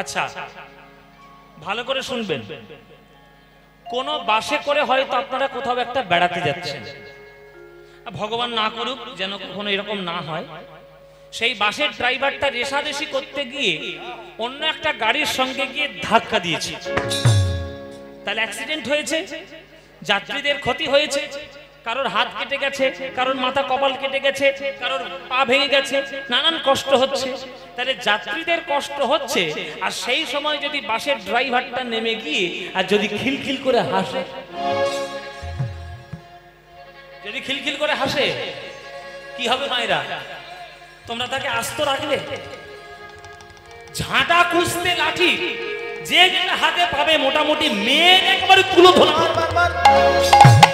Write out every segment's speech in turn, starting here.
আচ্ছা ভালো করে শুনবেন, কোন বাসে করে হয়তো আপনারা কোথাও একটা বেড়াতে যাচ্ছেন, ভগবান না করুক যেন কখনো এরকম না হয়, সেই বাসের ড্রাইভারটা রেষারেষি করতে গিয়ে অন্য একটা গাড়ির সঙ্গে গিয়ে ধাক্কা দিয়েছে, তাহলে অ্যাক্সিডেন্ট হয়েছে, যাত্রীদের ক্ষতি হয়েছে, কারোর হাত কেটে গেছে, কারোর মাথা কপাল কেটে গেছে, কারোর পা ভেঙে গেছে, নানান কষ্ট হচ্ছে। তাহলে যাত্রীদের কষ্ট হচ্ছে, আর সেই সময় যদি বাসের ড্রাইভারটা নেমে গিয়ে আর যদি খিলখিল করে হাসে, যদি খিলখিল করে হাসে কি হবে মায়েরা? তোমরা তাকে আস্ত রাখবে? ঝাঁটা খুঁজতে লাঠি যে যেটা হাতে পাবে মোটামুটি মেয়ে একবারে তুলো ধরা।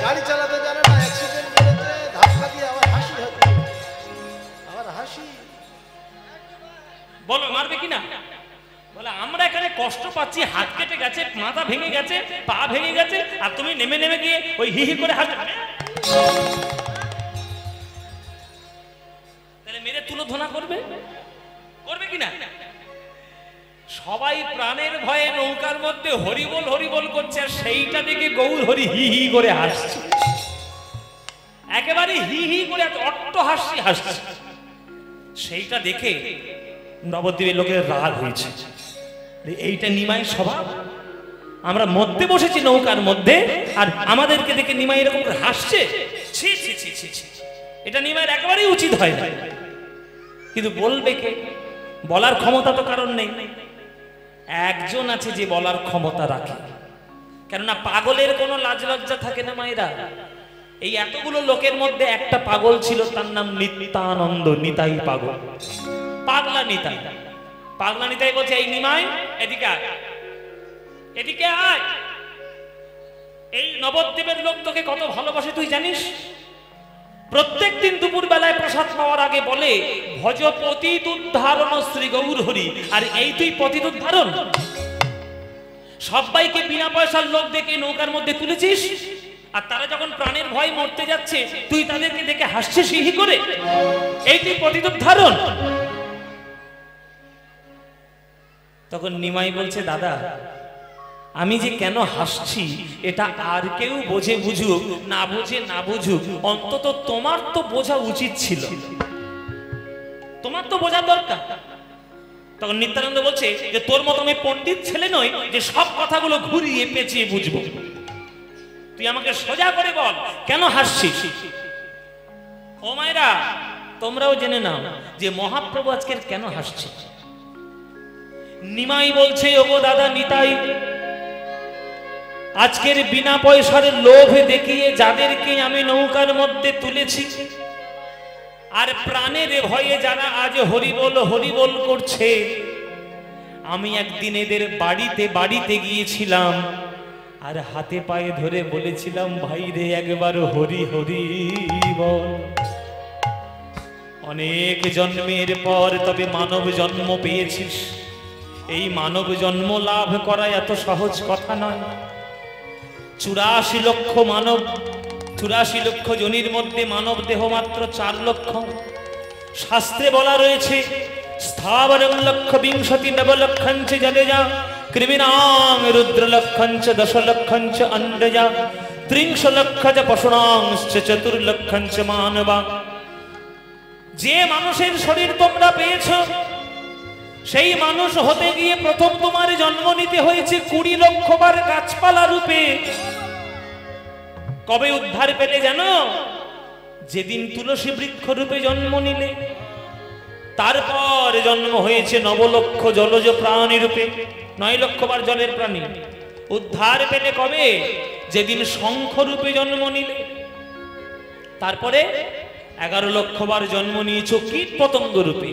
গাড়ি চালাতে জানে না, অ্যাক্সিডেন্ট করেছে, ধাক্কা দিয়ে আবার হাসি হচ্ছে, আবার হাসি। বলো মারবে কিনা? বলে আমরা এখানে কষ্ট পাচ্ছি, হাত কেটে গেছে, মাথা ভেঙে গেছে, পা ভেঙে গেছে, আর তুমি নেমে নেমে গিয়ে ওই হি হি করে হাসবে। তাহলে মেরে তুলো ধোনা করবে, করবে কিনা? সবাই প্রাণের ভয়ে নৌকার মধ্যে হরিবল হরিবল করছে, আর সেইটা দেখে গৌর হরি হি হি করে হাসছে, একেবারে হি হি করে অট্ট হাসি হাসছে। সেইটা দেখে নবদ্বীপের লোকের রাগ হয়েছে, এইটা নিমাই স্বভাব, আমরা মধ্যে বসেছি নৌকার মধ্যে আর আমাদেরকে দেখে নিমাই এরকম হাসছে, ছি ছি ছি ছি ছি, এটা নিমাইয়ের একেবারেই উচিত হয় না। কিন্তু বলবে কে? বলার ক্ষমতা তো কারণ নেই। একজন আছে যে বলার ক্ষমতা রাখে, কেননা পাগলের কোনো লাজ লজ্জা থাকে না মায়েরা। এই এতগুলো লোকের মধ্যে একটা পাগল ছিল, তার নাম নিত্যানন্দ, নিতাই পাগল, পাগলা নিতাই। পাগলা নিতাই বলছে, এই নিমাই এদিকে আয়, এদিকে আয়, এই নবদ্বীপের লোক তোকে কত ভালোবাসে তুই জানিস? প্রত্যেক দিন দুপুর বেলায় প্রসাদ পাওয়ার আগে বলে ভজ পতিত উদ্ধারণ শ্রী গৌর হরি, আর এই তুই পতিত উদ্ধারণ? সবাইকে বিনা পয়সার লোক দেখে নৌকার মধ্যে তুলেছিস, আর তারা যখন প্রাণের ভয় মরতে যাচ্ছে তুই তাদেরকে দেখে হাসছিস হি হি করে, এই তুই পতিত উদ্ধারণ? তখন নিমাই বলছে, দাদা আমি যে কেন হাসছি এটা আর কেউ বোঝে বুঝুক না বোঝে না বুঝুক, অন্তত তোমার তো বোঝা উচিত ছিল, তোমার তো বোঝা দরকার। তখন নিত্যানন্দ বলছে যে তোর মতো আমি পণ্ডিত ছেলে নই যে সব কথাগুলো ঘুরিয়ে পেঁচিয়ে বুঝবো, তুই আমাকে সোজা করে বল কেন হাসছিস। ও মায়েরা তোমরাও জেনে নাও যে মহাপ্রভু আজকের কেন হাসছে। নিমাই বলছে, ওগো দাদা নিতাই, আজকের বিনা পয়সার লোভ দেখিয়ে যাদেরকে আমি নৌকার মধ্যে তুলেছি, আর প্রাণের ভয়ে যারা আজ হরিবল হরিবল করছে, আমি একদিন এদের বাড়িতে বাড়িতে গিয়েছিলাম আর হাতে পায়ে ধরে বলেছিলাম, ভাই রে একবার হরি হরি বল। অনেক জন্মের পর তবে মানব জন্ম পেয়েছিস, এই মানব জন্ম লাভ করা এত সহজ কথা নয়। 84 লক্ষ মানব, 84 লক্ষ জনির মধ্যে মানব দেহ মাত্র 4 লক্ষ। শাস্ত্রে বলা রয়েছে, স্থাবরং লক্ষ বিংশতি নবলক্ষঞ্চ জলেজা, কৃমিনাং রুদ্র লক্ষঞ্চ 10 লক্ষঞ্চ অন্ডজা, 30 লক্ষজ পশুনাংশ্চ 4 লক্ষঞ্চ মানবা। যে মানুষের শরীর তোমরা পেয়েছ, সেই মানুষ হতে গিয়ে প্রথম তোমার জন্ম নিতে হয়েছে 20 লক্ষ বার গাছপালা রূপে। কবে উদ্ধার পেলে জানো? যেদিন তুলসী বৃক্ষ রূপে জন্ম নিলে। তারপর জন্ম হয়েছে 9 লক্ষ জলজ প্রাণী রূপে, 9 লক্ষ বার জলের প্রাণী। উদ্ধার পেলে কবে? যেদিন শঙ্খ রূপে জন্ম নিলে। তারপরে 11 লক্ষ বার জন্ম নিয়েছ কীট পতঙ্গ রূপে।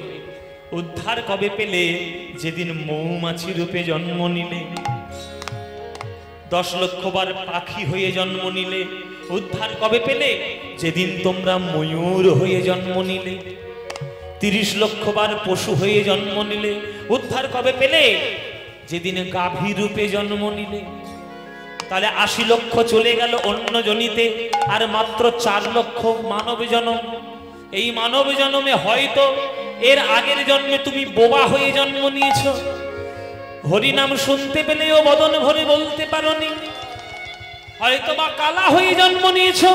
উদ্ধার কবে পেলে? যেদিন মৌমাছি রূপে জন্ম নিলে। 10 লক্ষ বার পাখি হয়ে জন্ম নিলে। উদ্ধার কবে পেলে? যেদিন তোমরা ময়ূর হয়ে জন্ম নিলে। 30 লক্ষ বার পশু হয়ে জন্ম নিলে। উদ্ধার কবে পেলে? যেদিন গাভী রূপে জন্ম নিলে। তাহলে 80 লক্ষ চলে গেল অন্য জনিতে, আর মাত্র 4 লক্ষ মানব জন্ম। এই মানব জন্মে হয়তো এর আগের জন্মে তুমি বোবা হয়ে জন্ম নিয়েছ, হরিনাম শুনতে পেলেও বদন ভরে বলতে পারোনি, হয়তো বা কালা হয়ে জন্ম নিয়েছো,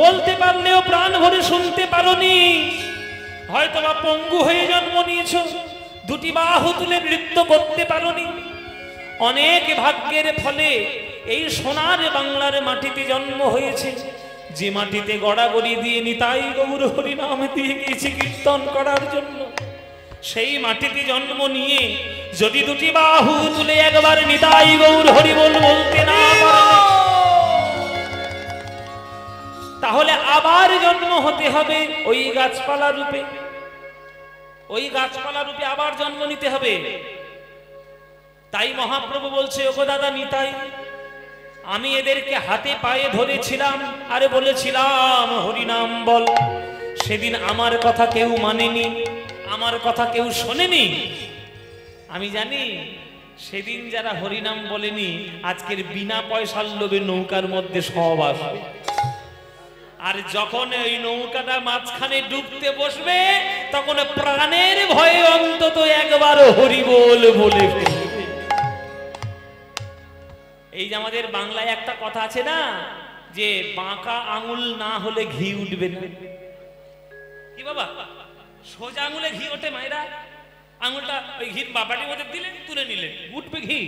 বলতে পারলেও প্রাণ ভরে শুনতে পারোনি, হয়তো বা পঙ্গু হয়ে জন্ম নিয়েছো, দুটি বাহু তুলে নৃত্য করতে পারোনি। অনেক ভাগ্যের ফলে এই সোনার বাংলার মাটিতে জন্ম হয়েছে, যে মাটিতে গড়াগড়ি দিয়ে নিতাই গৌর হরিনাম দিয়ে গিয়েছে কীর্তন করার জন্য। সেই মাটিতে জন্ম নিয়ে যদি দুটি বাহু তুলে একবার নিতাই গৌর হরি বলতে না পারো, তাহলে আবার জন্ম হতে হবে ওই গাছপালা রূপে, ওই গাছপালা রূপে আবার জন্ম নিতে হবে। তাই মহাপ্রভু বলছে, ওগো দাদা নিতাই, আমি এদেরকে হাতে পায়ে ধরেছিলাম আরে বলেছিলাম হরিনাম বল, সেদিন আমার কথা কেউ মানেনি, আমার কথা কেউ শোনেনি। আমি জানি সেদিন যারা হরিনাম বলেনি আজকের বিনা পয়সার লোভে নৌকার মধ্যে সব আসবে, আর যখন ওই নৌকাটা মাঝখানে ডুবতে বসবে তখন প্রাণের ভয়ে অন্তত একবার হরি বল বলে ফেলবে। এই যে আমাদের বাংলায় একটা কথা আছে না, যে বাঁকা আঙুল না হলে ঘি উঠবে না। কি বাবা, সোজা আঙুলে ঘি ওঠে মায়েরা, আঙুলটা ওই ঘির বাবাটির মধ্যে দিলেন তুলে নিলেন, উঠবে ঘি,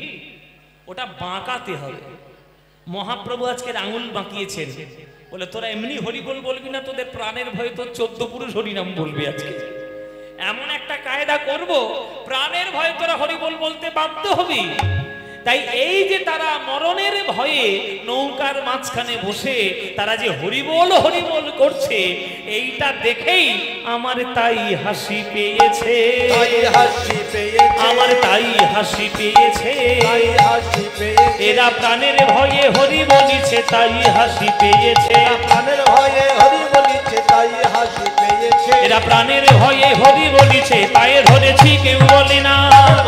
ওটা বাঁকাতে হবে। মহাপ্রভু আজকের আঙুল বাঁকিয়েছেন, বলে তোরা এমনি হরিবোল বলবি না, তোদের প্রাণের ভয়ে তোর 14 পুরুষ হরিনাম বলবি। আজকে এমন একটা কায়দা করব, প্রাণের ভয়ে তোরা হরিবোল বলতে বাধ্য হবি। তাই এই যে তারা মরণের ভয়ে নৌকার মাঝখানে বসে তারা যে হরিবোল হরিবোল করছে, এইটা দেখেই আমার তাই হাসি পেয়েছে, আমার তাই হাসি পেয়েছে, এরা প্রাণের ভয়ে হরি বলিছে তাই হাসি পেয়েছে, প্রাণের ভয়ে হরি বলিছে তাই হাসি পেয়েছে, এরা প্রাণের ভয়ে হরি বলিছে তাই ধরেছি কেউ বলে না,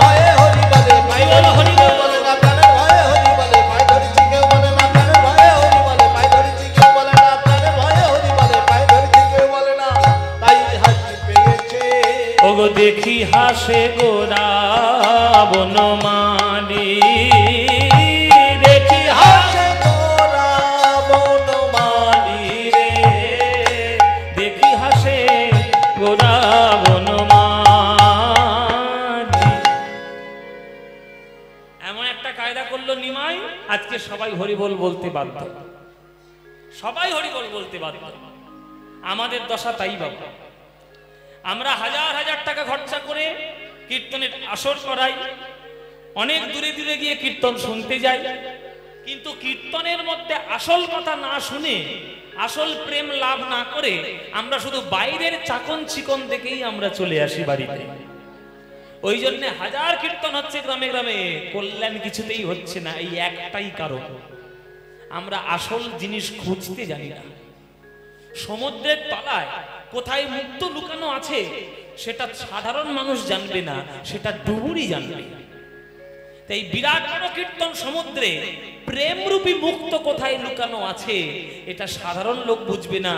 ভয়ে হরি বলে তাই বলো হরি বলে না, প্রাণের ভয়ে হরি বলে পাই ধরেছি কেউ বলে না, প্রাণের ভয়ে হরি বলে পাই ধরেছি কেউ বলে না, প্রাণের ভয়ে হরি বলে পাই ধরেছি কেউ বলে না, তাই হাসি পেয়েছে। ওগো দেখি হাসে গোরা বনমালী, দেখি হাসে গোরা বনমালী রে, দেখি হাসে গোরা বনমালী। এমন একটা কায়দা করলো নিমাই, আজকে সবাই হরিবোল বলতে বাধ্য, সবাই হরিবোল বলতে বাধ্য। আমাদের দশা তাই বাবা, আমরা হাজার হাজার টাকা খরচা করে কীর্তনের আসর করাই, অনেক দূরে দূরে গিয়ে কীর্তন শুনতে যাই, কিন্তু কীর্তনের মধ্যে আসল কথা না শুনে, আসল প্রেম লাভ না করে আমরা শুধু বাইরের চাকন চিকন দেখেই আমরা চলে আসি বাড়িতে। ওই জন্য হাজার কীর্তন হচ্ছে গ্রামে গ্রামে, কল্যাণ কিছুতেই হচ্ছে না। এই একটাই কারণ, আমরা আসল জিনিস খুঁজতে জানি না। সমুদ্রের তলায় কোথায় মুক্ত লুকানো আছে সেটা সাধারণ মানুষ জানবে না, সেটা ডুবুরি জানবে। তাই বিরাট বড় কীর্তন সমুদ্রে প্রেমরূপী মুক্ত কোথায় লুকানো আছে এটা সাধারণ লোক বুঝবে না।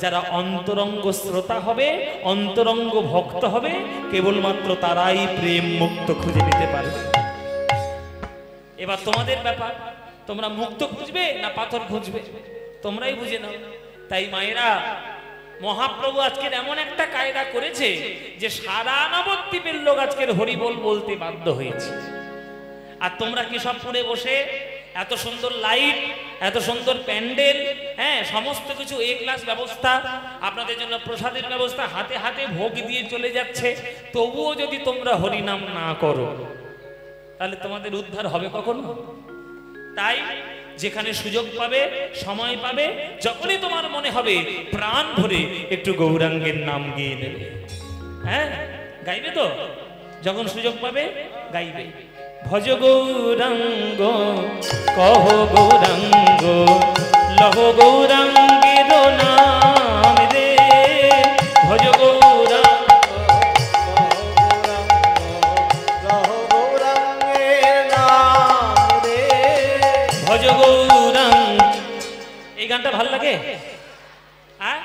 যারা অন্তরঙ্গ শ্রোতা হবে, অন্তরঙ্গ ভক্ত হবে, কেবলমাত্র তারাই প্রেম মুক্ত খুঁজে নিতে পারবে। এবার তোমাদের ব্যাপার, তোমরা মুক্ত খুঁজবে না পাথর খুঁজবে, তোমরাই বুঝে নাও। তাই মায়েরা, মহাপ্রভু আজকের এমন একটা কায়দা করেছে যে সারা নবদ্বীপের লোক আজকের হরিবোল বলতে বাধ্য হয়েছে। আর তোমরা কেশবপুরে বসে এত সুন্দর লাইট, এত সুন্দর প্যান্ডেল, হ্যাঁ সমস্ত কিছু এ ক্লাস ব্যবস্থা, আপনাদের জন্য প্রসাদের ব্যবস্থা, হাতে হাতে ভোগ দিয়ে চলে যাচ্ছে, তবুও যদি তোমরা হরিনাম না করো তাহলে তোমাদের উদ্ধার হবে কখনো? তাই যেখানে সুযোগ পাবে, সময় পাবে, যখনই তোমার মনে হবে প্রাণ ভরে একটু গৌরাঙ্গের নাম গেয়ে নেবে। হ্যাঁ গাইবে তো, যখন সুযোগ পাবে গাইবে। ভজ গৌরাঙ্গ কহ গৌরাঙ্গ লহ গৌরাঙ্গের নাম রে, ভজ গৌরাঙ্গ ভজ গৌরাঙ্গ। এই গানটা ভাল লাগে? হ্যাঁ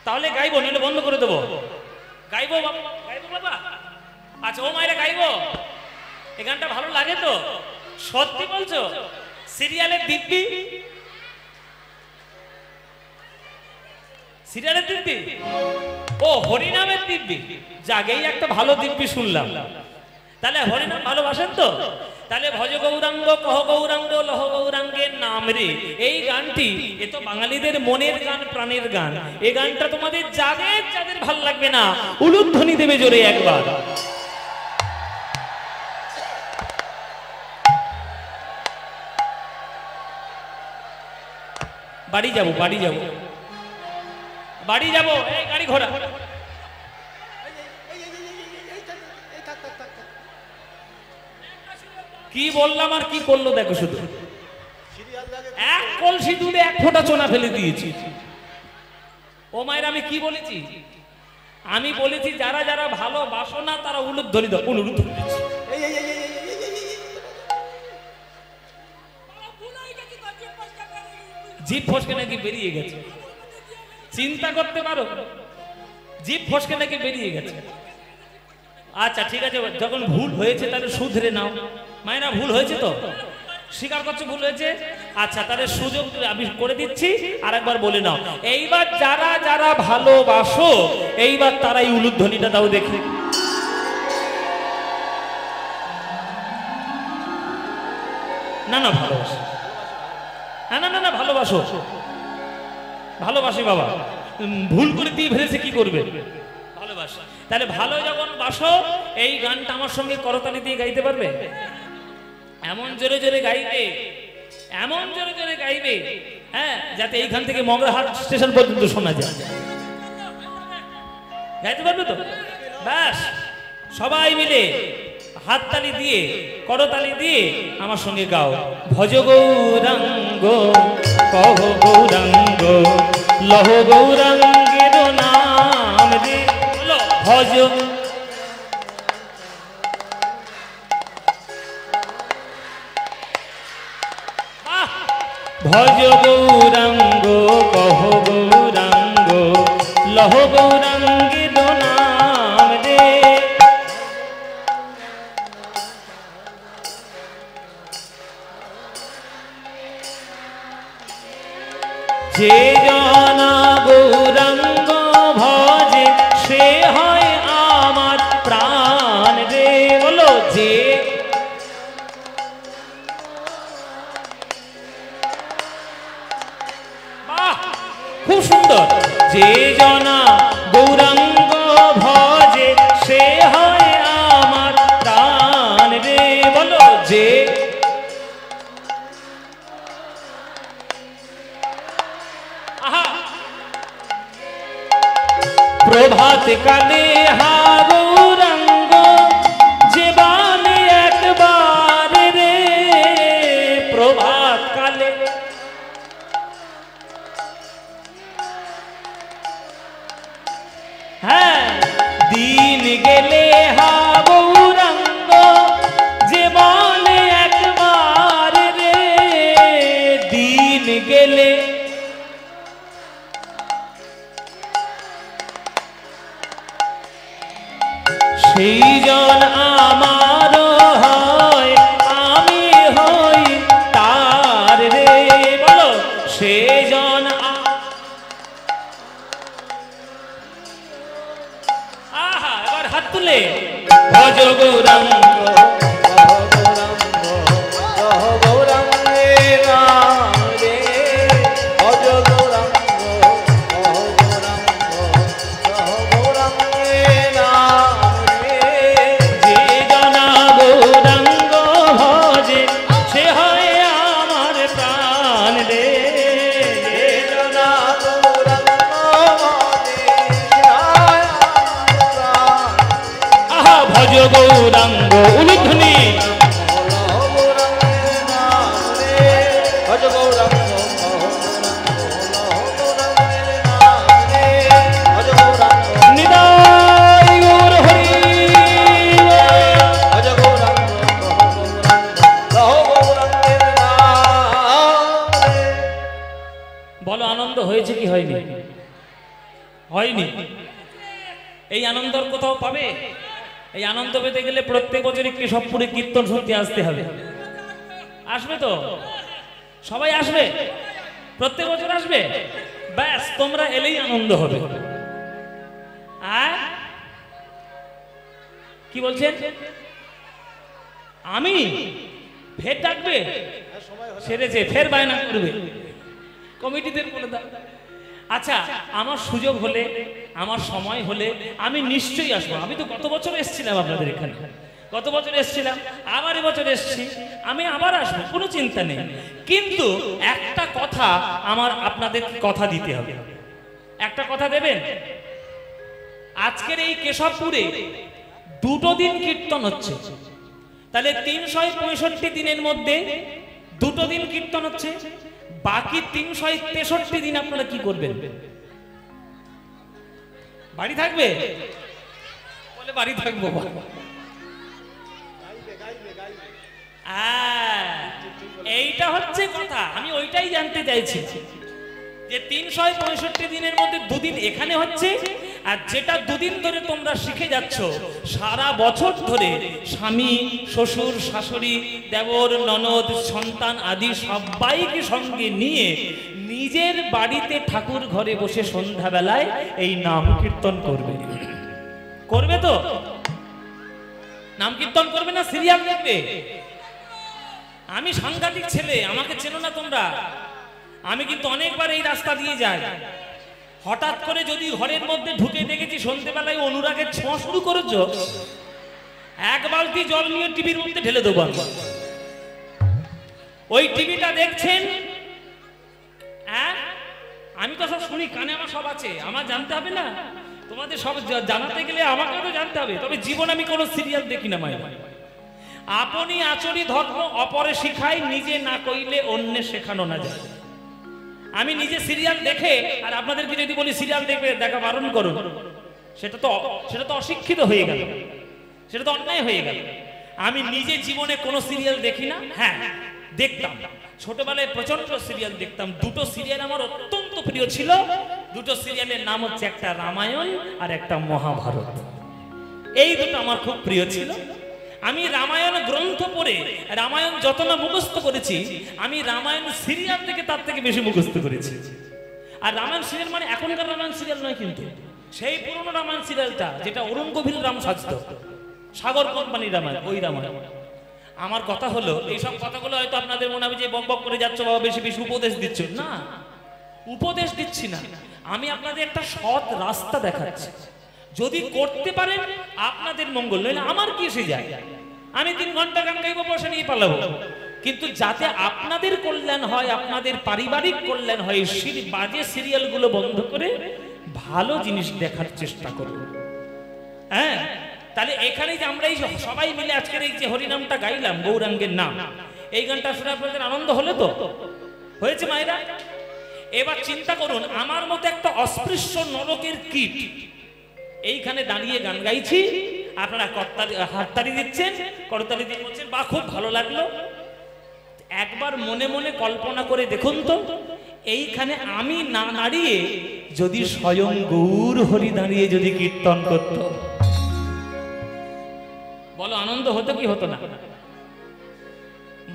তাহলে গাইবো, নইলে বন্ধ করে দেবো। গাইবো বাবা, গাইবো বাবা। আচ্ছা ও মায়েরা গাইবো, এই গানটা ভালো লাগে তো? সত্যি বলছো? সিরিয়ালের দিব্যি, সিরিয়ালের দিব্যি, ও হরিনামের দিব্যি, জাগেই একটা ভালো দিব্যি শুনলাম। তাহলে হরিনাম ভালোবাসেন তো? তাহলে ভজ গৌরাঙ্গ কহ গৌরাঙ্গ লহ গৌরাঙ্গের নাম রে, এই গানটি এ তো বাঙালিদের মনের গান, প্রাণের গান। এই গানটা তোমাদের যাদের যাদের ভালো লাগবে না, উলুধ্বনি দেবে জোরে একবার। বাড়ি যাব, বাড়ি যাব, বাড়ি যাব, এই গাড়ি ঘোড়া। কি বললাম আর কি করলো দেখো শুধু। এক কলসি দুধে এক ফোঁটা চোনা ফেলে দিয়েছি। ও মায়ের আমি কি বলেছি? আমি বলেছি যারা যারা ভালোবাসো না তারা উলুধ্বনি দাও, উলুধ্বনি দিচ্ছি। জিভ ফসকে নাকি বেরিয়ে গেছে, চিন্তা করতে পারো, জিভ ফসকে নাকি বেরিয়ে গেছে। আচ্ছা ঠিক আছে, যখন ভুল হয়েছে তাহলে শুধরে নাও। মায়েরা ভুল হয়েছে তো? স্বীকার করছো ভুল হয়েছে? আচ্ছা তাহলে সুযোগ আমি করে দিচ্ছি, আর একবার বলে নাও। এইবার যারা যারা ভালোবাসো এইবার তারাই উলুধ্বনিটা দাও দেখি। না না ভালোবাসো, হ্যাঁ না না না ভালোবাসো, ভালোবাসি বাবা। ভুল করে দিয়ে ফেলেছে কি করবে? ভালোবাসো। তাহলে ভালো যখন বাসো এই গানটা আমার সঙ্গে করতালি দিয়ে গাইতে পারবে? এমন জোরে জোরে গাইবে, এমন জোরে জোরে গাইবে, হ্যাঁ, যাতে এইখান থেকে মগরাহাট স্টেশন পর্যন্ত শোনা যায়। গাইতে পারবে তো? ব্যাস, সবাই মিলে হাততালি দিয়ে করতালি দিয়ে আমার সঙ্গে গাও। ভজ গৌরাঙ্গ কহ গৌরাঙ্গ লহ গৌরাঙ্গের নাম রে, ভজ ভজ গৌরাঙ্গ কহ গৌরাঙ্গ লহ গৌরাঙ্গের নাম রে। যে জনা গৌরাঙ্গ ভজে সে হয় আমার প্রাণ রে, বলো যে। বাহ, খুব সুন্দর। যে জনা গৌরাঙ্গ ভজে সে হয় আমার প্রাণ রে, বলো যে। প্রভাত কালে হা গৌরাঙ্গ যে বালে একবার রে, প্রভাত কালে হ্যাঁ, দিন গেলে হা গৌরাঙ্গ যে বালে একবার রে, দিন গেলে সেই জন আমার হয় আমি হই তার রে, বলো সে জন। আহা, এবার হাত তুলে ভজ গৌরাঙ্গ গৌরাঙ্গ উলুধ্বনি। নিতাই গৌর হরি বলো, আনন্দ হয়েছে কি হয়নি? হয়নি। এই আনন্দ কোথাও পাবে? এই আনন্দ পেতে গেলে প্রত্যেক বছরই কেশবপুরে কীর্তন শুনতে আসতে হবে। আসবে তো? সবাই আসবে? প্রত্যেক বছর আসবে? ব্যাস, তোমরা এলেই আনন্দ হবে। আর কি বলছেন? আমি ফের ডাকবে? সেরেছে, ফের বায়না করবে, কমিটিদের বলে দাও। আচ্ছা, আমার সুযোগ হলে, আমার সময় হলে আমি নিশ্চয়ই আসবো। আমি তো গত বছর এসেছিলাম আপনাদের এখানে, গত বছর এসেছিলাম, আবার এবছর এসেছি, আমি আবার আসবো, কোনো চিন্তা নেই। কিন্তু একটা কথা আমার আপনাদের কথা দিতে হবে। একটা কথা দেবেন? আজকের এই কেশবপুরে 2 দিন কীর্তন হচ্ছে, তাহলে 365 দিনের মধ্যে 2 দিন কীর্তন হচ্ছে, বাকি 363 দিন আপনারা কি করবেন? বাড়ি থাকবে? বলে বাড়ি থাকবো। এইটা হচ্ছে কথা, আমি ওইটাই জানতে চাইছি যে 365 দিনের মধ্যে 2 দিন এখানে হচ্ছে, আর যেটা 2 দিন ধরে তোমরা শিখে যাচ্ছ, সারা বছর ধরে স্বামী, শ্বশুর, শাশুড়ি, দেবর, ননদ, সন্তান আদি সবাইকে সঙ্গে নিয়ে নিজের বাড়িতে ঠাকুর ঘরে বসে সন্ধ্যাবেলায় এই নাম কীর্তন করবে। করবে তো? নাম কীর্তন করবে না সিরিয়াল দেখবে? আমি সাংঘাতিক ছেলে, আমাকে চেনো না তোমরা। আমি কিন্তু অনেকবার এই রাস্তা দিয়ে যাই, হঠাৎ করে যদি ঘরের মধ্যে ঢুকে দেখেছি সন্ধ্যেবেলায় অনুরাগের ছোঁয়া শুরু করেছ, 1 বালতি জল নিয়ে টিভির মধ্যে ঢেলে দেবো। ওই টিভিটা দেখছেন, হ্যাঁ আমি তো সব শুনি, কানে আমার সব আছে, আমার জানতে হবে না? তোমাদের সব জানাতে গেলে আমাকেও তো জানতে হবে। তবে জীবন আমি কোনো সিরিয়াল দেখি না মায়ের। আপনি আচরি ধর্ম অপরে শিখাই, নিজে না কইলে অন্যে শেখানো না যায়। আমি নিজে সিরিয়াল দেখে আর আপনাদেরকে যদি বলি সিরিয়াল দেখবে, দেখা বারণ করুন, সেটা তো অশিক্ষিত হয়ে গেল, সেটা তো অন্যায় হয়ে গেল। আমি নিজে জীবনে কোনো সিরিয়াল দেখি না। হ্যাঁ দেখতাম, ছোটবেলায় প্রচন্ড সিরিয়াল দেখতাম। 2টো সিরিয়াল আমার অত্যন্ত প্রিয় ছিল। 2টো সিরিয়ালের নাম হচ্ছে একটা রামায়ণ আর একটা মহাভারত। এই 2টো আমার খুব প্রিয় ছিল। আমি রামায়ণ গ্রন্থ পড়ে রামায়ণ যত না মুখস্থ করেছি, আমি রামায়ণ সিরিয়াল থেকে তার থেকে বেশি মুখস্থ করেছি। আর রামায়ণ সিরিয়াল মানে এখনকার রামায়ণ সিরিয়াল নয়, কিন্তু সেই পুরনো রামায়ণ সিরিয়ালটা, যেটা অরুণ গভীর রাম সাজত, সাগর কোম্পানির রামায়ণ, ওই রামায়ণ। আমার কথা হলো, এইসব কথাগুলো হয়তো আপনাদের মনে হবে যে বক বক করে যাচ্ছ বাবা, বেশি বেশি উপদেশ দিচ্ছ। না, উপদেশ দিচ্ছি না, আমি আপনাদের একটা সৎ রাস্তা দেখাচ্ছি। যদি করতে পারেন আপনাদের মঙ্গল, নইলে আমার কি এসে যায়? আমি 3 ঘন্টা গান গাইবো, বসে নিয়ে পালাবো। কিন্তু যাতে আপনাদের কল্যাণ হয়, আপনাদের পারিবারিক কল্যাণ হয়, সেই বাজে সিরিয়ালগুলো বন্ধ করে ভালো জিনিস দেখার চেষ্টা করুন। হ্যাঁ, তাহলে এখানে যে আমরা এই সবাই মিলে আজকের এই যে হরিনামটা গাইলাম, গৌরাঙ্গের নাম, এই গানটা শুনে আপনাদের আনন্দ হলে তো? হয়েছে মায়েরা? এবার চিন্তা করুন, আমার মতো একটা অস্পৃশ্য নরকের কীট এইখানে দাঁড়িয়ে গান গাইছি, আপনারা হাততালি দিচ্ছেন, করতালি দিয়ে বলছেন বা খুব ভালো লাগলো। একবার মনে মনে কল্পনা করে দেখুন তো, এইখানে আমি না দাঁড়িয়ে যদি স্বয়ং গৌর হরি দাঁড়িয়ে যদি কীর্তন করত, বলো আনন্দ হতো কি হতো না?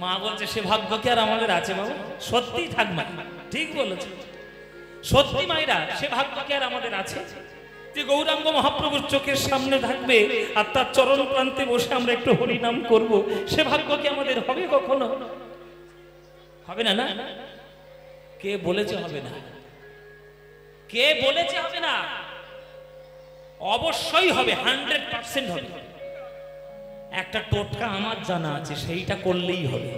মা বলছে সে ভাগ্য কি আর আমাদের আছে বাবা? সত্যিই থাকবে, ঠিক বলেছে, সত্যি মায়েরা, সে ভাগ্য কি আর আমাদের আছে যে গৌরাঙ্গ মহাপ্রভুর চোখের সামনে থাকবে আর তার চরণ প্রান্তে বসে আমরা একটু হরিনাম করব? সে ভাগ্য কি আমাদের হবে? কখনো হবে না। না, কে বলেছে হবে না? কে বলেছে হবে না? অবশ্যই হবে, 100% হবে। একটা টোটকা আমার জানা আছে, সেইটা করলেই হবে।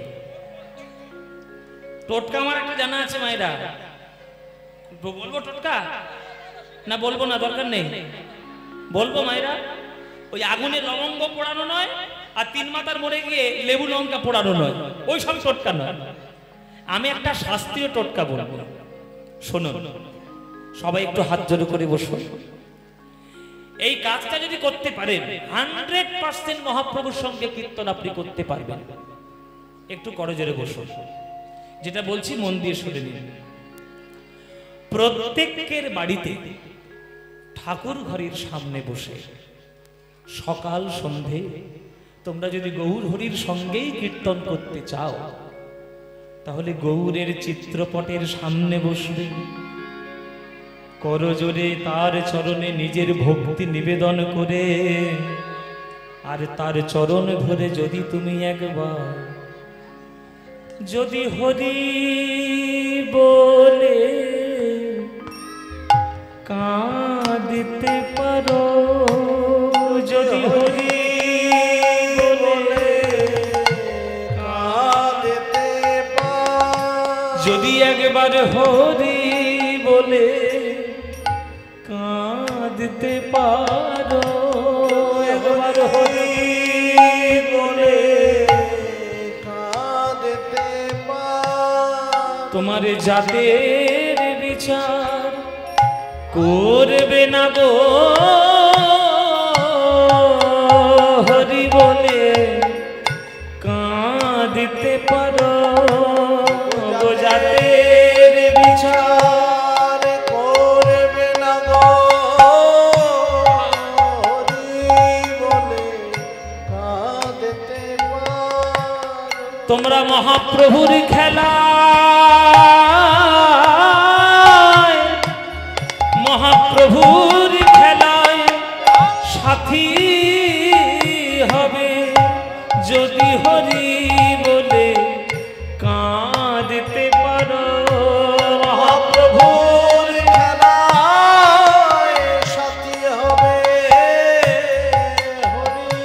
টোটকা আমার একটা জানা আছে মায়েরা, বলবো টোটকা না বলবো না? দরকার নেই, বলবো মায়েরা। ওই আগুনে লবঙ্গ পোড়ানো নয়, আর 3 মাথার মোড়ে গিয়ে লেবু লঙ্কা পোড়ানো নয়, ওই সব টোটকা নয়। আমি একটা শাস্ত্রীয় টোটকা বলবো, শুনুন। সবাই একটু হাত জোড় করে বসুন। এই কাজটা যদি করতে পারেন, 100% মহাপ্রভুর সঙ্গে কীর্তন আপনি করতে পারবেন। একটু করজোরে বসুন, যেটা বলছি মন দিয়ে শুনে নিন। প্রত্যেকের বাড়িতে ঠাকুর ঘরের সামনে বসে সকাল সন্ধে তোমরা যদি গৌর হরির সঙ্গেই কীর্তন করতে চাও, তাহলে গৌরের চিত্রপটের সামনে বসবে, করজোরে তার চরণে নিজের ভক্তি নিবেদন করে, আর তার চরণ ধরে যদি তুমি একবার যদি হরি বলে কাঁদতে পারো, যদি হরি বলে কাঁদতে পারো, যদি একবার হরি বলে কাঁদতে পারো, একবার হরি বলে কাঁদতে পারো, তোমার জাতের বিচার করবে না গো হরি বলে কাঁদতে পারো, গো জাতের বিচার করবে না গো হরি বলে কাঁদতে পারো। তোমরা মহাপ্রভুর খেলা মহাপ্রভুর খেলায় সাথী হবে, যদি হরি বলে কাঁদতে পারো, মহাপ্রভুর খেলায় সাথী হবে, হরি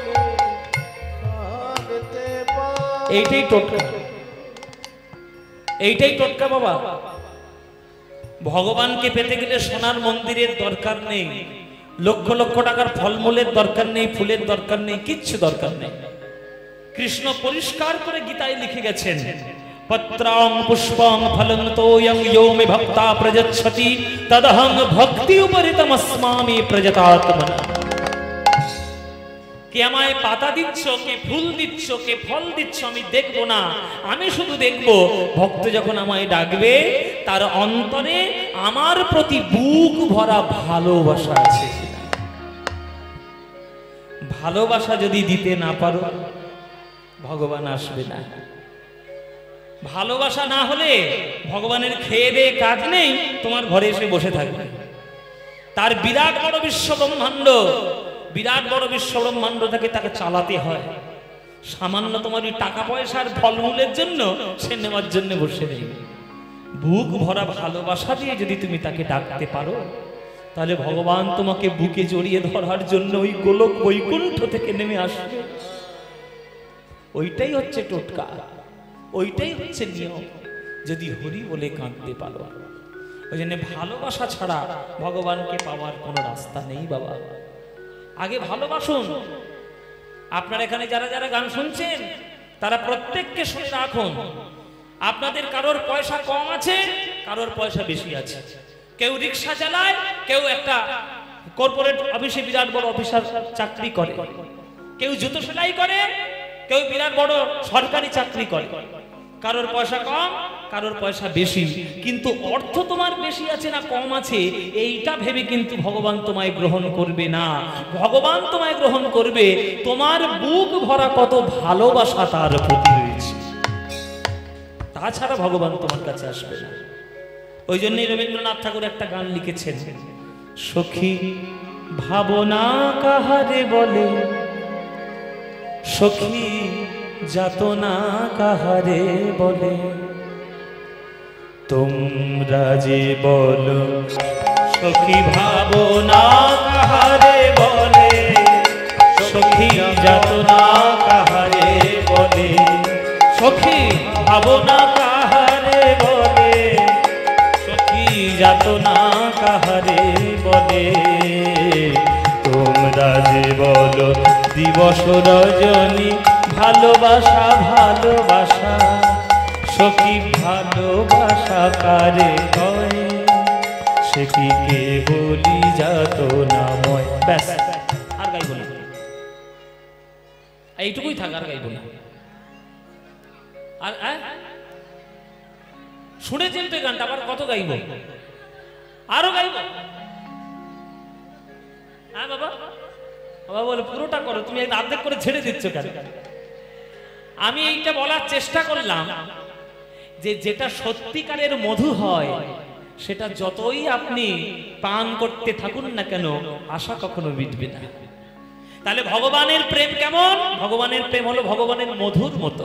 বলে কাঁদতে পারো। এইটাই টোটকা, এইটাই টোটকা বাবা। ভগবানকে পেতে গেলে সোনার মন্দিরের দরকার নেই, লক্ষ লক্ষ টাকার ফলমূলের দরকার নেই, ফুলের দরকার নেই, কিচ্ছু দরকার নেই। কৃষ্ণ পরিষ্কার করে গীতায় লিখে গেছেন, পত্রং পুষ্পং ফলং তোয়ং ইয়ো মে ভক্তা প্রযচ্ছতি তদহং ভক্তি উপরিতমস্মামি প্রযতাত্মনা। কে আমায় পাতা দিচ্ছ, কে ফুল দিচ্ছ, কে ফল দিচ্ছ আমি দেখবো না, আমি শুধু দেখবো ভক্ত যখন আমায় ডাকবে তার অন্তরে আমার প্রতি বুক ভরা ভালোবাসা আছে। ভালোবাসা যদি দিতে না পারো ভগবান আসবে না। ভালোবাসা না হলে ভগবানের খেয়ে দেয়ে কাজ নেই, তোমার ঘরে এসে বসে থাকবে। তার বিরাট বড় বিশ্ব ব্রহ্মাণ্ড, বিরাট বড় বিশ্ব ব্রহ্মাণ্ডটাকে তাকে চালাতে হয়। সামান্য তোমার ওই টাকা পয়সার ফলমূলের জন্য সে নেওয়ার জন্য বসে নেই। বুক ভরা ভালোবাসা দিয়ে যদি তুমি তাকে ডাকতে পারো, তাহলে ভগবান তোমাকে বুকে জড়িয়ে ধরার জন্য ওই গোলক বৈকুণ্ঠ থেকে নেমে আসবে। ওইটাই হচ্ছে টোটকা, ওইটাই হচ্ছে নিয়ম, যদি হরি বলে কাঁদতে পারো। ওই জন্য ভালোবাসা ছাড়া ভগবানকে পাওয়ার কোনো রাস্তা নেই বাবা। আগে ভালোবাসুন। আপনারা এখানে যারা যারা গান শুনছেন তারা প্রত্যেককে শুনে রাখুন, আপনাদের কারোর পয়সা কম আছে, কারোর পয়সা বেশি আছে। কেউ রিক্সা চালায়, কেউ একটা কর্পোরেট অফিসে বিরাট বড় অফিসার চাকরি করে, কেউ জুতো সেলাই করে, কেউ বিরাট বড় সরকারি চাকরি করে। কারোর পয়সা কম, কারোর পয়সা বেশি, কিন্তু অর্থ তোমার বেশি আছে না কম আছে এইটা ভেবে কিন্তু ভগবান তোমায় গ্রহণ করবে না। ভগবান তোমায় গ্রহণ করবে তোমার বুক ভরা কত ভালোবাসা তার প্রতি রয়েছে, তাছাড়া ভগবান তোমার কাছে আসবে না। ওই জন্যই রবীন্দ্রনাথ ঠাকুর একটা গান লিখেছেন, সখী ভাবনা কাহারে বলে, সখী যাতনা কাহারে বলে, তোমরা যে বলো সখী ভাবনা কাহারে বলে, সখী যাতনা কাহারে বলে, সখী ভাবনা কাহারে বলে, সখী যাতনা কাহারে বলে, তোমরা যে বলো দিবস রজনী ভালোবাসা ভালোবাসা, সখী ভালোবাসা কারে কয়, সে কি কে বলি যাতনাময়। ব্যাস, আর গাইব না, এইটুকুই থাক, আর গাইব না। আর শুনেছেন তো গানটা, আবার কত গাইব, আরো গাইব। হ্যাঁ বাবা, বাবা বলে পুরোটা করো, তুমি অর্ধেক করে ছেড়ে দিচ্ছ কেন? আমি এইটা বলার চেষ্টা করলাম যে যেটা সত্যিকারের মধু হয় সেটা যতই আপনি পান করতে থাকুন না কেন আশা কখনো মিটবে না। তাহলে ভগবানের প্রেম কেমন? ভগবানের প্রেম হলো ভগবানের মধুর মতো।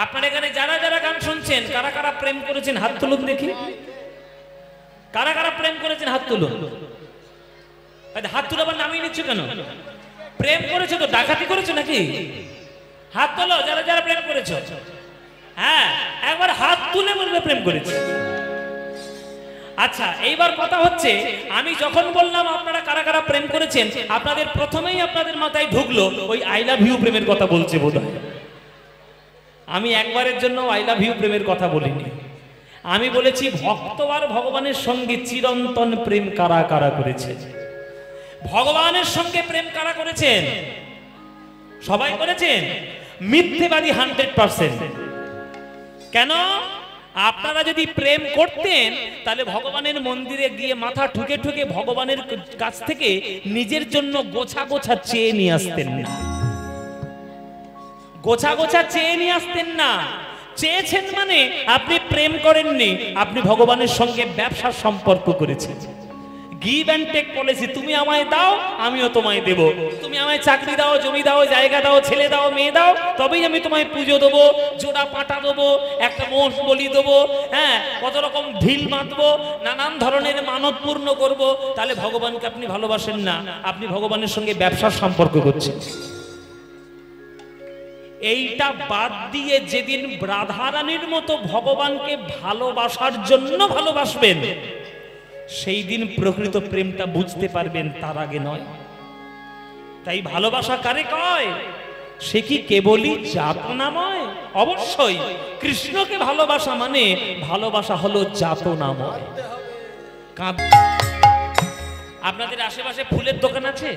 আপনার এখানে যারা যারা গান শুনছেন, কারা কারা প্রেম করেছেন হাত তুলুন দেখি। কারা কারা প্রেম করেছেন হাত তুলুন। হাত তুলে আবার নামিয়ে নিচ্ছ কেন? প্রেম করেছো তো, ডাকাতি করেছো নাকি? হাত তোলো যারা যারা প্রেম করেছো। হ্যাঁ, একবার হাত তুলে বলবে প্রেম করেছে। আচ্ছা, এইবার কথা হচ্ছে, আমি যখন বললাম আপনারা কারা কারা প্রেম করেছেন, আপনাদের প্রথমেই আপনাদের মাথায় ঢুকলো ওই আই লাভ ইউ প্রেমের কথা বলছে বোধহয়। আমি একবারের জন্য আই লাভ ইউ প্রেমের কথা বলিনি। আমি বলেছি ভক্ত আর ভগবানের সঙ্গে চিরন্তন প্রেম কারা কারা করেছে। ভগবানের সঙ্গে প্রেম কারা করেছেন? সবাই করেছেন। মিথ্যেবাদী 100%। কেন? আপনারা যদি প্রেম করতেন তাহলে ভগবানের মন্দিরে গিয়ে মাথা ঠুকে ঠুকে ভগবানের কাছ থেকে নিজের জন্য গোছা গোছা চেয়ে নিয়ে আসতেন না। গোছা গোছা চেয়ে নিয়ে আসতেন না। চেয়েছেন মানে আপনি প্রেম করেননি, আপনি ভগবানের সঙ্গে ব্যবসার সম্পর্ক করেছেন। গিভ অ্যান্ড টেক পলিসি, তুমি আমায় দাও আমিও তোমায় দেব। তুমি আমায় চাকরি দাও, জমি দাও, জায়গা দাও, ছেলে দাও, মেয়ে দাও, তবেই আমি তোমায় পুজো দেবো, জোড়া পাটা দেবো, একটা মোষ বলি দেবো, হ্যাঁ কত রকম ঢিল বাঁধবো, নানান ধরনের মানত পূর্ণ করবো। তাহলে ভগবানকে আপনি ভালোবাসেন না, আপনি ভগবানের সঙ্গে ব্যবসার সম্পর্ক করছেন। এইটা বাদ দিয়ে যেদিন রাধারানীর মতো ভগবানকে ভালোবাসার জন্য ভালোবাসবেন, সেই দিন প্রকৃত প্রেমটা বুঝতে পারবেন, তার আগে নয়। তাই ভালোবাসা কারে কয়? সে কি কেবলই যাতনাময়? অবশ্যই কৃষ্ণকে ভালোবাসা মানে ভালোবাসা হলো যাতনাময়। আপনাদের আশেপাশে ফুলের দোকান আছে?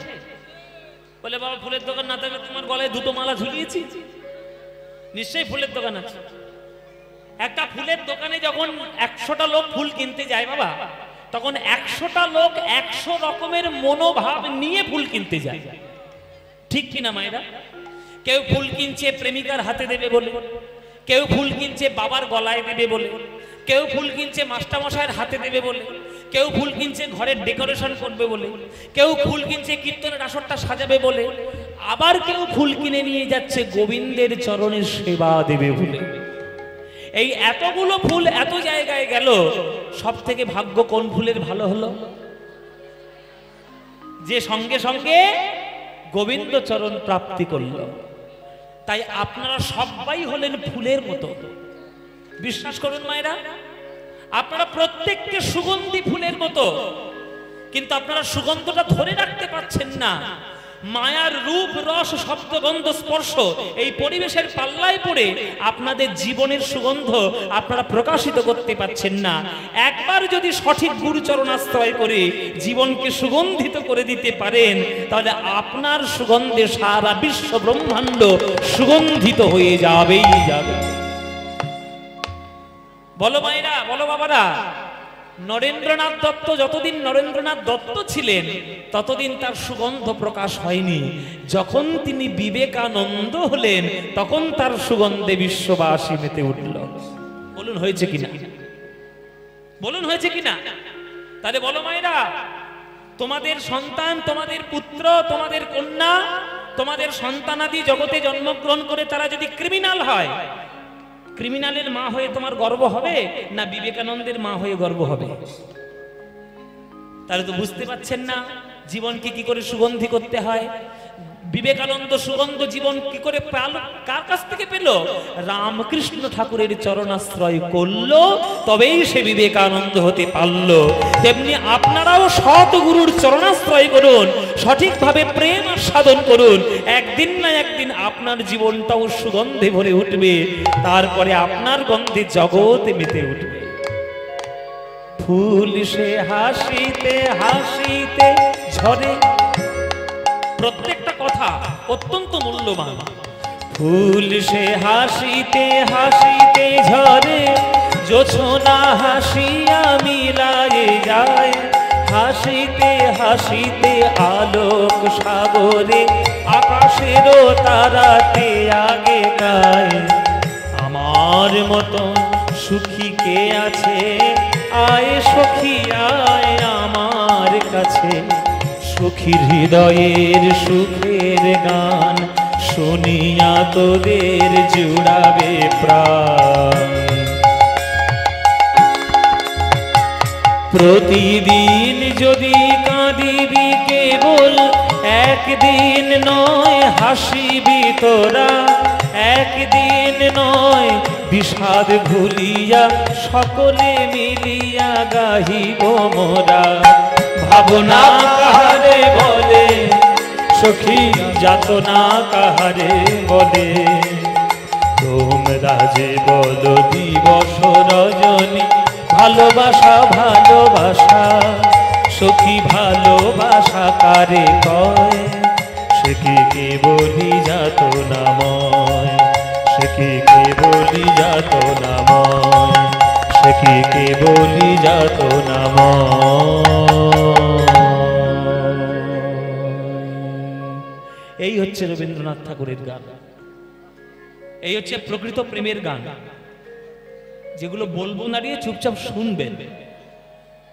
বলে বাবা ফুলের দোকান না থাকলে তোমার গলায় দুটো মালা ঝুলিয়েছি। নিশ্চয়ই ফুলের দোকান আছে। একটা ফুলের দোকানে যখন 100টা লোক ফুল কিনতে যায় বাবা, তখন 100টা লোক 100 রকমের মনোভাব নিয়ে ফুল কিনতে যায়, ঠিক কিনা মায়েরা? কেউ ফুল কিনছে প্রেমিকার হাতে দেবে বলে, কেউ ফুল কিনছে বাবার গলায় দেবে বলে, কেউ ফুল কিনছে মাস্টারমশাইয়ের হাতে দেবে বলে, কেউ ফুল কিনছে ঘরের ডেকোরেশন করবে বলে, কেউ ফুল কিনছে কীর্তনের আসরটা সাজাবে বলে, আবার কেউ ফুল কিনে নিয়ে যাচ্ছে গোবিন্দের চরণের সেবা দেবে বলে। এই এতগুলো ফুল এত জায়গায় গেল, সব থেকে ভাগ্য কোন ফুলের ভালো হলো? যে সঙ্গে সঙ্গে গোবিন্দ চরণ প্রাপ্তি করলো। তাই আপনারা সবাই হলেন ফুলের মতো। বিশ্বাস করুন মায়েরা, আপনারা প্রত্যেককে সুগন্ধি ফুলের মতো, কিন্তু আপনারা সুগন্ধটা ধরে রাখতে পারছেন না। মায়ার রূপ রস শব্দ গন্ধ স্পর্শ এই পরিবেশের পাল্লায় পড়ে আপনাদের জীবনের সুগন্ধ আপনারা প্রকাশিত করতে পারছেন না। একবার যদি সঠিক গুরুচরণ আশ্রয় করে জীবনকে সুগন্ধিত করে দিতে পারেন, তাহলে আপনার সুগন্ধে সারা বিশ্ব ব্রহ্মাণ্ড সুগন্ধিত হয়ে যাবেই যাবে। বলো মায়েরা, বলো বাবারা, নরেন্দ্রনাথ দত্ত যতদিন নরেন্দ্রনাথ দত্ত ছিলেন ততদিন তার সুগন্ধ প্রকাশ হয়নি। যখন তিনি বিবেকানন্দ হলেন তখন তার সুগন্ধে বিশ্ববাসী মেতে উঠল। বলুন হয়েছে কিনা? বলুন হয়েছে কিনা? তাহলে বলো মায়েরা, তোমাদের সন্তান, তোমাদের পুত্র, তোমাদের কন্যা, তোমাদের সন্তানাদি জগতে জন্মগ্রহণ করে তারা যদি ক্রিমিনাল হয়, ক্রিমিনালের মা হয়ে তোমার গর্ব হবে না বিবেকানন্দের মা হয়ে গর্ব হবে? তাহলে তো বুঝতে পারছেন না জীবনকে কি করে সুগন্ধি করতে হয়। বিবেকানন্দ সুগন্ধ জীবন কি করে পেল? কার কাছ থেকে পেল? রামকৃষ্ণ ঠাকুরের চরণাশ্রয় করলো, তবেই সে বিবেকানন্দ হতে পারল। তেমনি আপনারাও সৎ গুরুর চরণাশ্রয় করুন, সঠিকভাবে প্রেম সাধন করুন। একদিন না একদিন আপনার জীবনটাও সুগন্ধে ভরে উঠবে, তারপরে আপনার গন্ধে জগৎ মেতে উঠবে। ফুল সে হাসিতে হাসিতে ঝরে, প্রত্যেকটা কথা অত্যন্ত মূল্যবান। ফুল সে হাসিতে হাসিতে ঝরে, জোছনা হাসিয়া মিলায়ে যায়, হাসিতে হাসিতে আলোক সাগরে আকাশেরও তারাতে আগে গায় আমার মতো সুখী কে আছে আয় সখী আয় আমার কাছে সুখীর হৃদয়ের সুখের গান শুনিয়া তোদের জুড়াবে প্রাণ প্রতিদিন যদি কাঁদিবি কেবল একদিন নয় হাসিবি তোরা একদিন নয় বিষাদ ভুলিয়া সকলে মিলিয়া গাহিব মোরা ভাবনা কাহারে বলে সখী যাতনা কাহারে বলে তোমরা যে বলো দিবস রজনী ভালোবাসা ভালোবাসা সখী ভালোবাসা কারে কয় সে কি কেবলই যাতনাময় সে কি কেবলই যাতনাময় সে কি কেবলই যাতনাময়। এই হচ্ছে রবীন্দ্রনাথ ঠাকুরের গান, এই হচ্ছে প্রকৃত প্রেমের গান, যেগুলো বলবো না দিয়ে চুপচাপ শুনবেন।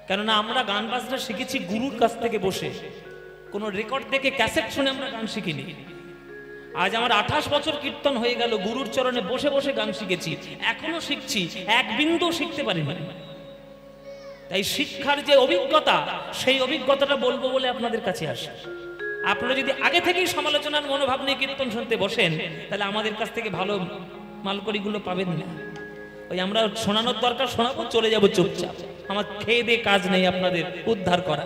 কেননা আমরা গান বাজনা শিখেছি গুরুর কাছ থেকে বসে, কোনো রেকর্ড দেখে ক্যাসেট শুনে আমরা গান শিখিনি। আজ আমার 28 বছর কীর্তন হয়ে গেল, গুরুর চরণে বসে বসে গান শিখেছি, এখনো শিখছি, এক বিন্দু শিখতে পারিনি। তাই শিক্ষার যে অভিজ্ঞতা, সেই অভিজ্ঞতাটা বলবো বলে আপনাদের কাছে আসে। আপনারা যদি আগে থেকেই সমালোচনার মনোভাব নিয়ে কীর্তন শুনতে বসেন, তাহলে আমাদের কাছ থেকে ভালো মালকড়িগুলো পাবেন না। ওই আমরা শোনানোর দরকার শোনাবো, চলে যাব চুপচাপ, আমার খেয়ে দিয়ে কাজ নেই আপনাদের উদ্ধার করা।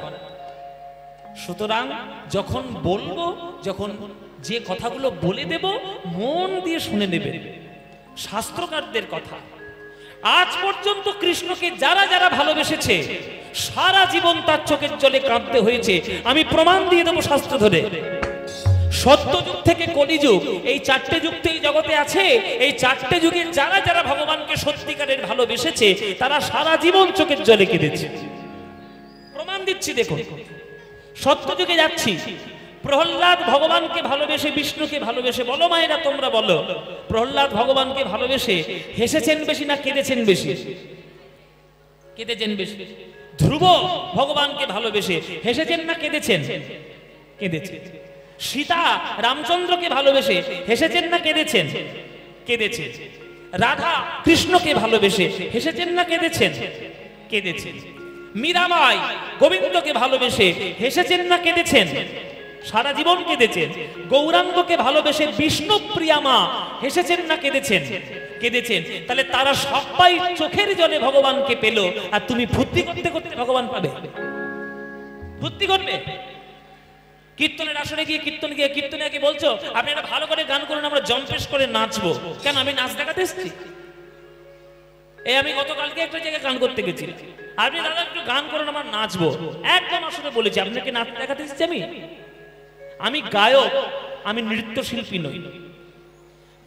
সুতরাং যখন বলবো, যখন যে কথাগুলো বলে দেব, মন দিয়ে শুনে নেবেন। শাস্ত্রকারদের কথা, আজ পর্যন্ত কৃষ্ণকে যারা যারা ভালোবেসেছে সারা জীবন তার চোখের জলে কাঁদতে হয়েছে। আমি প্রমাণ দিয়ে দেবো শাস্ত্র ধরে। সত্যযুগ থেকে কলিযুগ, এই 4টে যুগ তো এই জগতে আছে। এই 4টে যুগে যারা যারা ভগবানকে সত্যিকারের ভালোবেসেছে তারা সারা জীবন চোখের জলে কেঁদেছে। প্রমাণ দিচ্ছি, দেখুন। সত্যযুগে যাচ্ছি, প্রহ্লাদ ভগবানকে ভালোবেসে, বিষ্ণুকে ভালোবেসে, বলো মায়েরা তোমরা বলো, প্রহ্লাদ ভগবানকে ভালোবেসে হেসেছেন বেশি না কেঁদেছেন বেশি? কেঁদেছেন বেশি। ধ্রুব ভগবানকে ভালোবেসে হেসেছেন না কেঁদেছেন? কেঁদেছেন। সীতা রামচন্দ্রকে ভালোবেসে হেসেছেন না কেঁদেছেন? কেঁদেছেন। রাধা কৃষ্ণকে ভালোবেসে হেসেছেন না কেঁদেছেন? কেঁদেছেন। মীরাবাই গোবিন্দকে ভালোবেসে হেসেছেন না কেঁদেছেন? সারা জীবন কেঁদেছেন। গৌরাঙ্গকে ভালোবেসে বিষ্ণুপ্রিয়া মা হেসেছেন না কেঁদেছেন? কেঁদেছেন। তাহলে তারা সবাই চোখের জলে ভগবানকে পেল, আর তুমি ভক্তি করতে করতে ভগবান পাবে? ভক্তি করবে? কীর্তনের আসরে গিয়ে কীর্তনে কি বলছো আপনি একটা ভালো করে গান করুন, আমরা জম্পেশ করে নাচবো। কেন? আমি নাচ দেখাতে এসেছি? এই আমি গতকালকে একটা জায়গায় গান করতে গেছি, আপনি দাদা একটু গান করুন, আমরা নাচবো। একদম আসলে বলেছি, আপনাকে নাচ দেখাতে এসেছি। আমি গায়ক, আমি নৃত্যশিল্পী নই।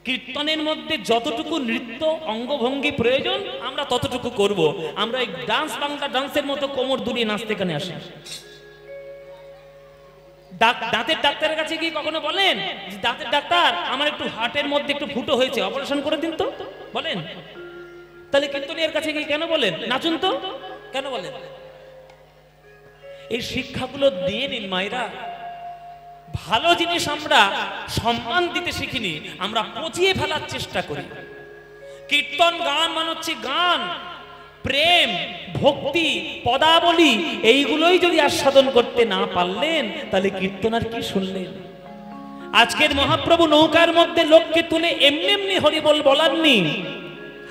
কীর্তনের মধ্যে যতটুকু নৃত্য অঙ্গভঙ্গি প্রয়োজন আমরা ততটুকু করব। আমরা এই ডান্স, বাংলা ডান্সের মতো কোমর দুলিয়ে নাচতে এখানে আসি। দাঁতের ডাক্তারের কাছে গিয়ে কখনো বলেন যে দাঁতের ডাক্তার আমার একটু হার্টের মধ্যে একটু ফুটো হয়েছে, অপারেশন করে দিন তো? বলেন? তাহলে কীর্তনের কাছে গিয়ে কেন বলেন নাচুন তো? কেন বলেন? এই শিক্ষাগুলো দিয়ে নিন মায়েরা। ভালো জিনিস আমরা সম্মান দিতে শিখিনি, আমরা পচিয়ে ফেলার চেষ্টা করি। কীর্তন গান মানে হচ্ছে গান, প্রেম, ভক্তি, পদাবলী, এইগুলোই যদি আস্বাদন করতে না পারলেন তাহলে কীর্তন আর কি শুনলেন? আজকের মহাপ্রভু নৌকার মধ্যে লোককে তুলে এমনি এমনি হরিবোল বলাননি,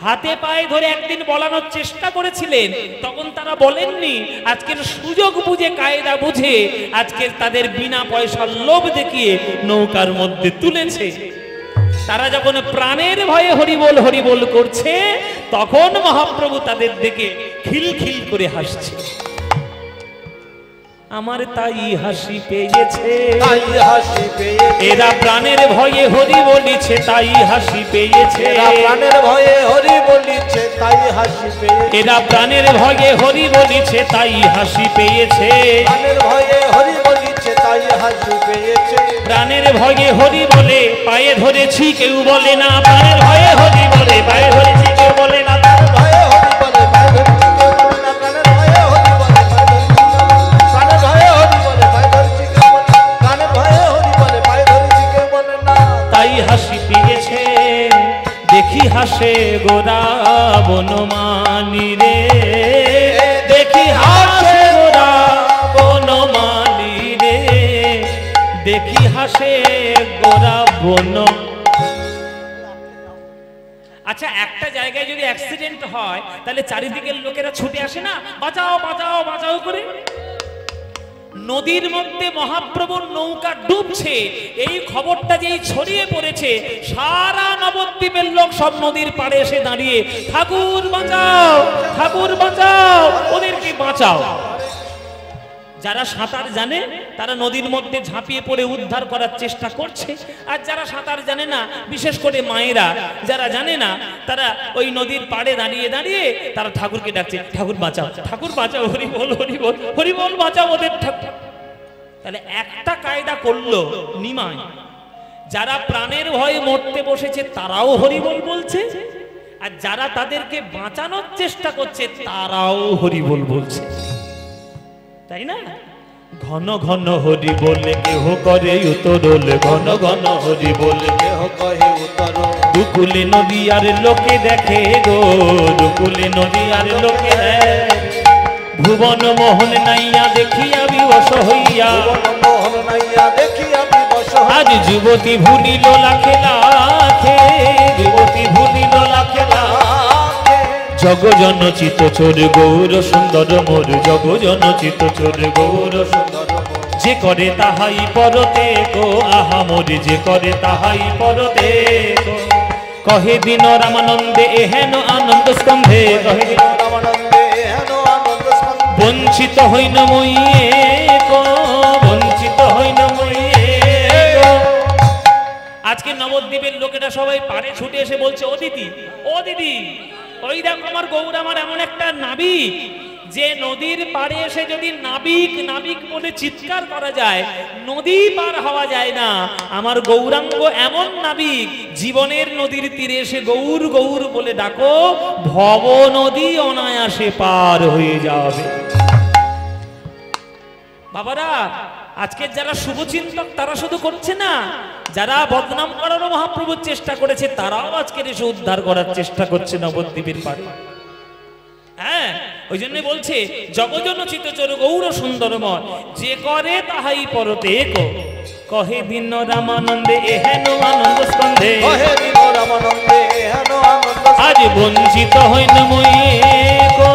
হাতে পায়ে ধরে একদিন বলানোর চেষ্টা করেছিলেন, তখন তারা বলেননি। আজকের সুযোগ বুঝে, কায়দা বুঝে আজকের তাদের বিনা পয়সার লোভ দেখিয়ে নৌকার মধ্যে তুলেছে। তারা যখন প্রাণের ভয়ে হরিবোল হরিবোল করছে, তখন মহাপ্রভু তাদের দিকে খিলখিল করে হাসছে। আমার তাই হাসি পেয়েছে, তাই হাসি পেয়েছে, এরা প্রাণের ভয়ে হরি বলিছে, তাই হাসি পেয়েছে, এরা প্রাণের ভয়ে হরি বলিছে, তাই হাসি পেয়েছে। এরা প্রাণের ভয়ে হরি বলিছে তাই হাসি পেয়েছে। প্রাণের ভয়ে হরি বলিছে তাই হাসি পেয়েছে। প্রাণের ভয়ে হরি বলে পায়ে ধরেছি কেউ বলে না। প্রাণের ভয়ে হরি বলে পায়ে ধরেছি কেউ বলে না। প্রাণের ভয়ে হরি বলে পায়ে ধরেছি কেউ বলে না। প্রাণের ভয়ে হরি বলে পায়ে ধরেছি কেউ বলে না। প্রাণের ভয়ে হরি বলে পায়ে ধরেছি কেউ বলে না। প্রাণের ভয়ে হরি বলে পায়ে ধরেছি কেউ বলে না। তাই হাসি পেয়েছে দেখি হাসে গোরা বনমালী রে। দেখি হাসে গোরা বনমালী রে। দেখি হাসে গোরা বন। আচ্ছা, একটা জায়গায় যদি অ্যাক্সিডেন্ট হয় তাহলে চারিদিকের লোকেরা ছুটে আসে না, বাঁচাও বাঁচাও বাঁচাও করে। নদীর মধ্যে মহাপ্রভুর নৌকা ডুবছে, এই খবরটা যেই ছড়িয়ে পড়েছে, সারা নবদ্বীপের লোক সব নদীর পাড়ে এসে দাঁড়িয়ে ঠাকুর বাঁচাও, ঠাকুর বাঁচাও, ওদেরকে বাঁচাও। যারা সাঁতার জানে তারা নদীর মধ্যে ঝাঁপিয়ে পড়ে উদ্ধার করার চেষ্টা করছে, আর যারা সাঁতার জানে না, বিশেষ করে মায়েরা যারা জানে না, তারা ওই নদীর পাড়ে দাঁড়িয়ে দাঁড়িয়ে তারা ঠাকুরকে ডাকছে, ঠাকুর বাঁচাও, ঠাকুর বাঁচাও, হরি বল হরি বল, হরি বল, বাঁচাও ওদের ঠাকুর। তাহলে একটা কায়দা করলো নিমাই, যারা প্রাণের ভয়ে মরতে বসেছে তারাও হরি বল বলছে, আর যারা তাদেরকে বাঁচানোর চেষ্টা করছে তারাও হরি বল বলছে, তাই না? ঘন ঘন হরি বলে কেহ করে উতরল, ঘন ঘন হরি বলে কেহ কহে উত্তর। দুকুলে নদী আর লোকে দেখে গো, দুকুলে নদী আর লোকে ভুবন মোহন নাইয়া দেখিয়া বিবশ হইয়া। ভুবন মোহন নাইয়া দেখিয়া বিবশ হইয়া। আজ যুবতী ভুলিল লাখে লাখে, যুবতী ভুলিল লাখে লাখে। জগজন চিত চোর গৌর সুন্দর মোর, জগজন চিত চোর গৌর সুন্দর। যে করে তাহাই পরতে গো, আহা মোর যে করে তাহাই পরতে গো। কহে দিন রামানন্দে এহেন আনন্দ স্কন্ধে, কহে দিন রামানন্দে হেন আনন্দ স্কন্ধে। বঞ্চিত হইন মইয়ে গো, বঞ্চিত হইন মইয়ে গো। আজকে নবদ্বীপের লোকেরা সবাই পাড়ে ছুটে এসে বলছে, ও দিদি, ও দিদি, ওই দেখো আমার গৌর, আমার এমন একটা নাবিক, যে নদীর পাড়ে এসে যদি নাবিক নাবিক বলে চিৎকার করা যায়, নদী পার হওয়া যায় না। আমার গৌরাঙ্গ এমন নাবিক, জীবনের নদীর তীরে এসে গৌর গৌর বলে ডাকো, ভব নদী অনায়াসে পার হয়ে যাবে। বাবারা, আজকের যারা শুভচিন্তক তারা শুধু করছে না, যারা বদনাম করারও মহাপ্রভুর চেষ্টা করেছে তারাও আজকের এসে উদ্ধার করার চেষ্টা করছে নবদ্বীপের পাড়ে। হ্যাঁ, ওই জন্য বলছে জগজন চিত চোর গৌর সুন্দরময়, যে করে তাহাই পরতে গো। কহে দিন রামানন্দে এহেন আনন্দ স্কন্ধে, কহে দিন রামানন্দে হেন আনন্দ। আজ বঞ্চিত হইন মইয়ে গো,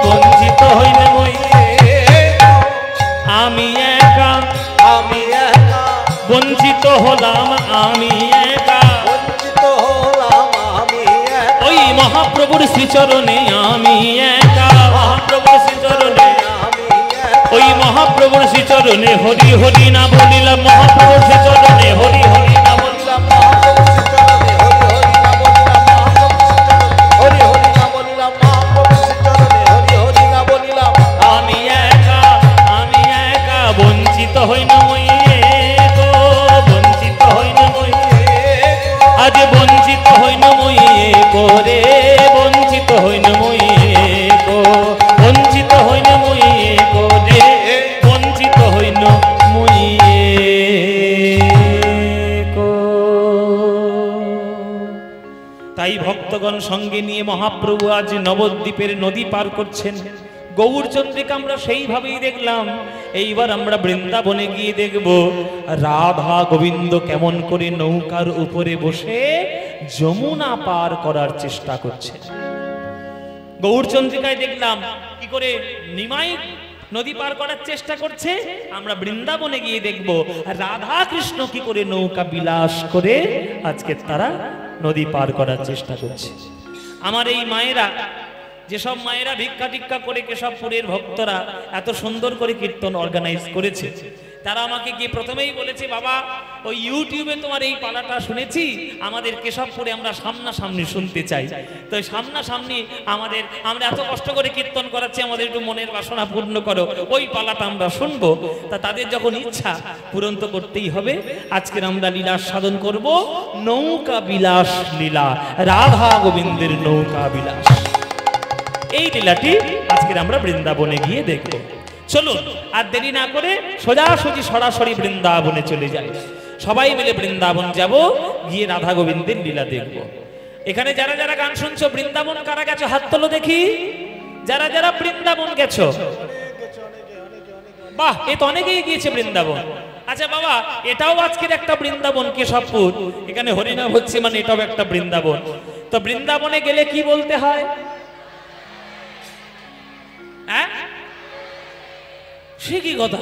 বঞ্চিত হইন মইয়ে। আমি একা, আমি একা বঞ্চিত হলাম আমি একা, বঞ্চিত হলাম আমি একা। ওই মহাপ্রভুর শ্রীচরণে আমি একা, মহাপ্রভুর শ্রীচরণে, আমি একা। ওই মহাপ্রভুর শ্রীচরণে হরি হরি না বলিলাম, মহাপ্রভুর শ্রীচরণে হরি হরি না বলিলাম। মহাপ্রভু শ্রীচরণে হরি হরি না বলিলাম, মহাপ্রভু শ্রীচরণে হরি হরি না বলিলাম। মহাপ্রভু শ্রীচরণে হরি হরি না বলিলাম। আমি একা, আমি একা, বঞ্চিত হইন মইয়ে গো, বঞ্চিত হইন মইয়ে। আজ বঞ্চিত হইন মইয়ে করে, বঞ্চিত হইন মইয়ে গো, বঞ্চিত হইন মইয়ে করে, বঞ্চিত হইন মইয়ে গো। তাই ভক্তগণ সঙ্গে নিয়ে মহাপ্রভু আজ নবদ্বীপের নদী পার করছেন। গৌরচন্দ্রিকা আমরা সেইভাবেই দেখলাম। এইবার আমরা বৃন্দাবনে গিয়ে দেখব রাধা গোবিন্দ কেমন করে নৌকার উপরে বসে যমুনা পার করার চেষ্টা করছে। গৌরচন্দ্রিকায় দেখলাম কি করে নিমাই নদী পার করার চেষ্টা করছে। আমরা বৃন্দাবনে গিয়ে দেখব রাধা কৃষ্ণ কি করে নৌকা বিলাস করে আজকে তারা নদী পার করার চেষ্টা করছে। আমার এই মায়েরা, যেসব মায়েরা ভিক্ষা টিক্ষা করে কেশবপুরের ভক্তরা এত সুন্দর করে কীর্তন অর্গানাইজ করেছে, তারা আমাকে গিয়ে প্রথমেই বলেছে, বাবা ওই ইউটিউবে তোমার এই পালাটা শুনেছি, আমাদের কেশবপুরে আমরা সামনাসামনি শুনতে চাই। তো সামনাসামনি আমরা এত কষ্ট করে কীর্তন করাচ্ছি, আমাদের একটু মনের বাসনা পূর্ণ করো, ওই পালাটা আমরা শুনবো। তা তাদের যখন ইচ্ছা পূরণ তো করতেই হবে। আজকের আমরা লীলা সাধন করব, নৌকা বিলাস লীলা, রাধা গোবিন্দের নৌকা বিলাস। এই লীলাটি আজকের আমরা বৃন্দাবনে গিয়ে দেখব। চলুন আর দেরি না করে সোজাসুজি সরাসরি বৃন্দাবনে চলে যাই। সবাই মিলে বৃন্দাবন যাব, গিয়ে রাধা গোবিন্দের লীলা দেখব। এখানে যারা যারা গান শুনছো, বৃন্দাবন কারা গেছো হাত তোলো দেখি। যারা যারা বৃন্দাবন গেছো, বাহ, এ তো অনেকেই গিয়েছে বৃন্দাবন। আচ্ছা বাবা, এটাও আজকের একটা বৃন্দাবন, কেশবপুর, এখানে হরিনাম হচ্ছে, মানে এটাও একটা বৃন্দাবন। তো বৃন্দাবনে গেলে কি বলতে হয়? হ্যাঁ, সে কি কথা?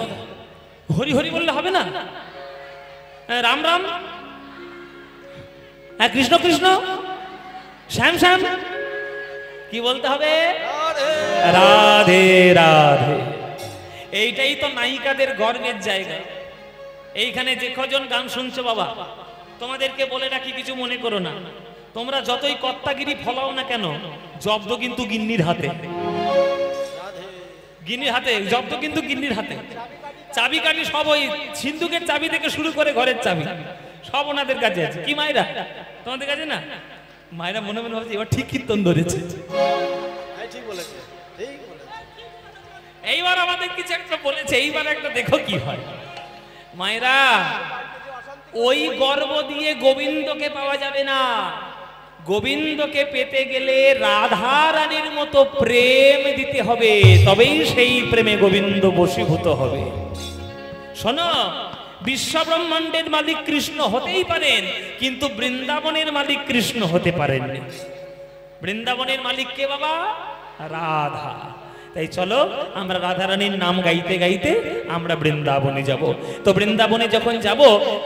হরি হরি বললে হবে না? রাম রাম, হ্যাঁ, কৃষ্ণ কৃষ্ণ, শ্যাম শ্যাম, কি বলতে হবে? রাধে রাধে। এইটাই তো নায়িকাদের গর্বের জায়গা। এইখানে যে কজন গান শুনছো বাবা, তোমাদেরকে বলে রাখি, কিছু মনে করো না। তোমরা যতই কর্তাগিরি ফলাও না কেন, জব্দ কিন্তু গিন্নির হাতে। গিন্নির হাতে জব্দ কিন্তু গিন্নির হাতে। চাবি কাঠি সব ওই সিন্ধুকের চাবি থেকে শুরু করে ঘরের চাবি সব ওনাদের কাছে আছে। কি মায়েরা তোমাদের কাছে না? মায়েরা মনে মনে ভাবছে এবার ঠিক কীর্তন ধরেছে। এইবার আমাদের কিছু একটা বলেছে, এইবার একটা দেখো কি হয়। মায়েরা, ওই গর্ব দিয়ে গোবিন্দকে পাওয়া যাবে না। গোবিন্দকে পেতে গেলে রাধা রানীর মতো প্রেম দিতে হবে, তবেই সেই প্রেমে গোবিন্দ বশীভূত হবে। শোনো, বিশ্ব ব্রহ্মাণ্ডের মালিক কৃষ্ণ হতেই পারেন, কিন্তু বৃন্দাবনের মালিক কৃষ্ণ হতে পারেন। বৃন্দাবনের মালিক কে বাবা? রাধা। তাই চলো আমরা রাধা রানীর নাম গাইতে গাইতে আমরা বৃন্দাবনে যাব। তো বৃন্দাবনে যখন যাব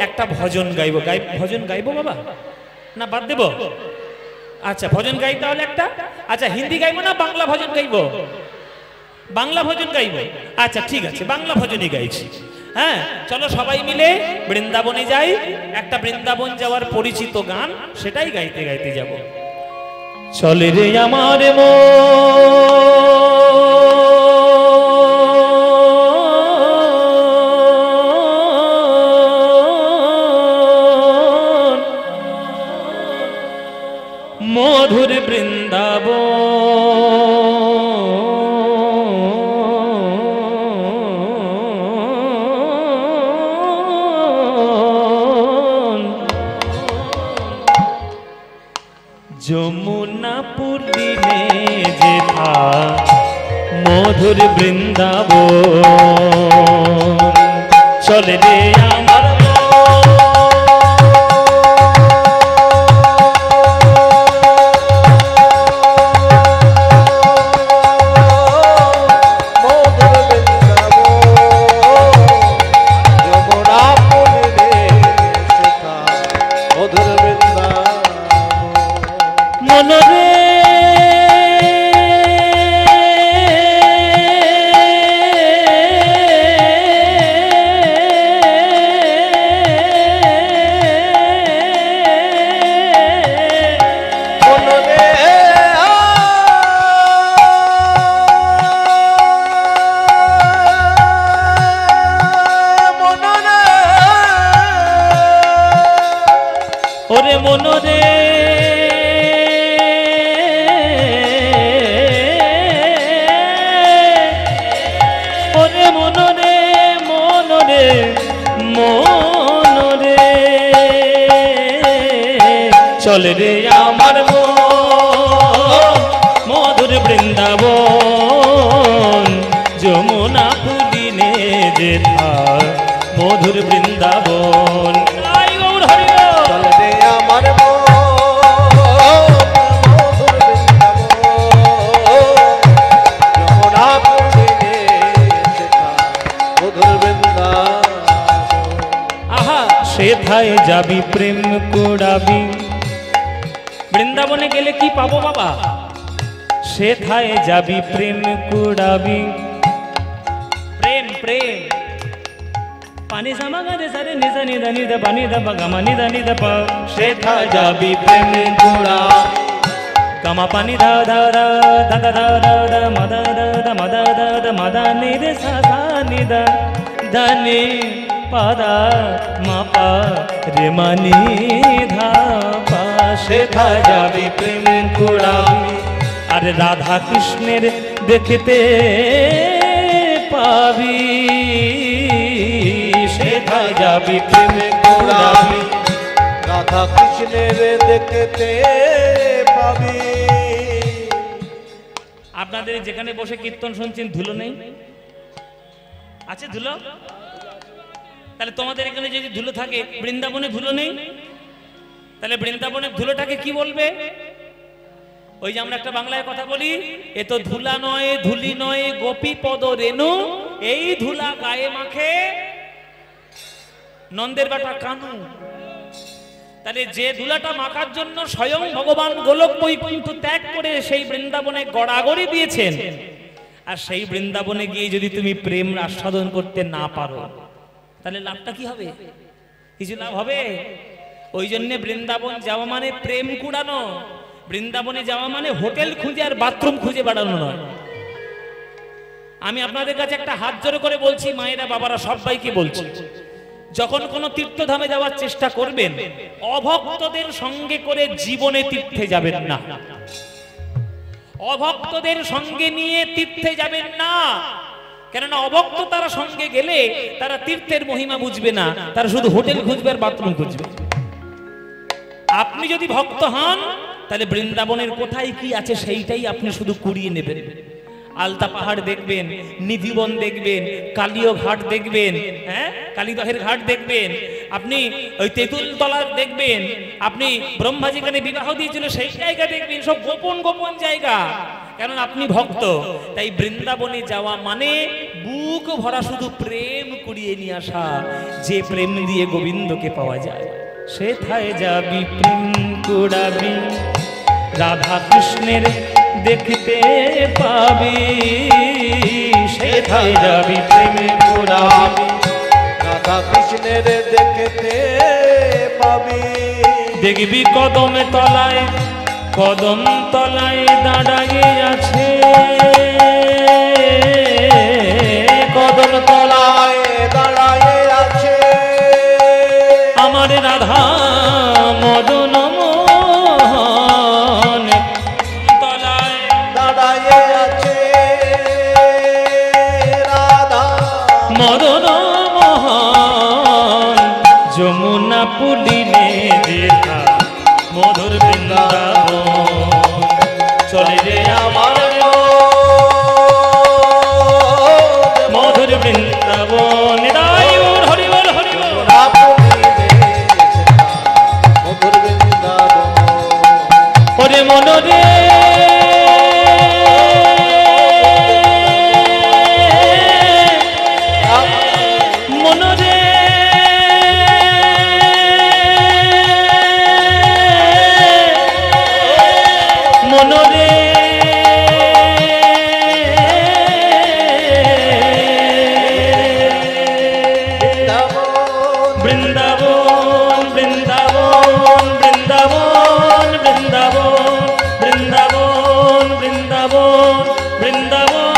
একটা ভজন গাইবো। ভজন গাইবো বাবা, না বাদ দেব? আচ্ছা, ভজন গাই তাহলে একটা। আচ্ছা, হিন্দি গাইবো না বাংলা ভজন গাইবো? বাংলা ভজন গাইবো। আচ্ছা ঠিক আছে, বাংলা ভজনই গাইছি। হ্যাঁ, চলো সবাই মিলে বৃন্দাবনে যাই। একটা বৃন্দাবন যাওয়ার পরিচিত গান, সেটাই গাইতে গাইতে যাব। চলে রে আমার মধুর বৃন্দাবন, যমুনাপুর দিনে যেথা মধুর বৃন্দাবন। চলে রে আমার চলে রে আমার মধুর বৃন্দাবন, যমুনাপুর দিনে যেথা মধুর বৃন্দাবন। চলে রে আমার মধুর বৃন্দাবন, যমুনাপুর দিনে যেথা মধুর বৃন্দাবন। আহা, সেথায় যাবি প্রেম কুড়াবি। বৃন্দাবনে গেলে কি পাবো বাবা? সেথায় যাবি প্রেম কুড়াবি। প্রেম প্রেম পানি সামাগারে সারে নিজা নিদা নিদা পানি দা গামা নিদা নিদা পা সেথা যাবি প্রেম কুড়াবি গামা পানি দা দা দা দা দা দা দা মদা দা দা মদা দা দা মদা নিদে সা সা নিদা ধনি পাদা মাপা রে মানি ধা পা সেথা যাবি প্রেম কুড়াবি আরে রাধা কৃষ্ণের দেখতে পাবি সেথা যাবি প্রেম কুড়াবি রাধা কৃষ্ণের দেখতে পাবি। আপনাদের যেখানে বসে কীর্তন শুনছেন ধুলো নেই আছে ধুলো? তাহলে তোমাদের এখানে যদি ধুলো থাকে বৃন্দাবনে ধুলো নেই? তাহলে বৃন্দাবনের ধুলোটাকে কি বলবে? ওই যে আমরা একটা বাংলায় কথা বলি, এ তো ধুলা নয় ধুলি নয় গোপী পদ রেণু, এই ধুলা গায়ে মাখে নন্দের বেটা কানু। তাহলে যে ধুলাটা মাখার জন্য স্বয়ং ভগবান গোলক বৈকুণ্ঠ ত্যাগ করে সেই বৃন্দাবনে গড়াগড়ি দিয়েছেন, আর সেই বৃন্দাবনে গিয়ে যদি তুমি প্রেম আস্বাদন করতে না পারো তাহলে লাভটা কি হবে? কিছু লাভ হবে? ওই জন্য বৃন্দাবন যাওয়া মানে প্রেম কুড়ানো, বৃন্দাবনে যাওয়া মানে হোটেল খুঁজে আর বাথরুম খুঁজে বেড়ানো নয়। আমি আপনাদের কাছে একটা হাত জোড় করে বলছি, মায়েরা বাবারা সবাইকে বলছি, যখন কোনো তীর্থধামে যাওয়ার চেষ্টা করবেন অভক্তদের সঙ্গে করে জীবনে তীর্থে যাবেন না। অভক্তদের সঙ্গে নিয়ে তীর্থে যাবেন না, কেননা অভক্ত তারা সঙ্গে গেলে তারা তীর্থের মহিমা বুঝবে না, তারা শুধু হোটেল খুঁজবে আর বাথরুম খুঁজবে। আপনি যদি ভক্ত হন তাহলে বৃন্দাবনের কোথায় কি আছে সেইটাই আপনি শুধু কুড়িয়ে নেবেন। আলতা পাহাড় দেখবেন, নিধিবন দেখবেন, কালীয় ঘাট দেখবেন, হ্যাঁ কালীদহের ঘাট দেখবেন, আপনি ওই তেঁতুল তলা দেখবেন, আপনি ব্রহ্মা যেখানে বিবাহ দিয়েছিল সেই জায়গা দেখবেন, সব গোপন গোপন জায়গা, কারণ আপনি ভক্ত। তাই বৃন্দাবনে যাওয়া মানে বুক ভরা শুধু প্রেম কুড়িয়ে নিয়ে আসা, যে প্রেম দিয়ে গোবিন্দকে পাওয়া যায়। সেথায় যাবি প্রেম কুড়াবি, রাধা কৃষ্ণের দেখতে পাবি, সেথায় যাবি প্রেম কুড়াবি, রাধা কৃষ্ণের দেখতে পাবি। দেখবি কদম তলায়, কদম তলায় দাঁড়াইয়ে আছে, কদম তলায় দাঁড়ায়ে আছে আমার রাধা মদন মোহন, তলায় দাঁড়ায়ে আছে রাধা মদন মোহন, যমুনা পুলিনে দেখা মধুর বৃন্দাবন, চলে রে আমার মধুর বৃন্দাবন। হরি বল হরি বল। মধুর বৃন্দাবন ওরে মনরে মনরে মনরে বৃন্দাবন বৃন্দাবন বৃন্দাবন বৃন্দাবন বৃন্দাবন বৃন্দাবন বৃন্দাবন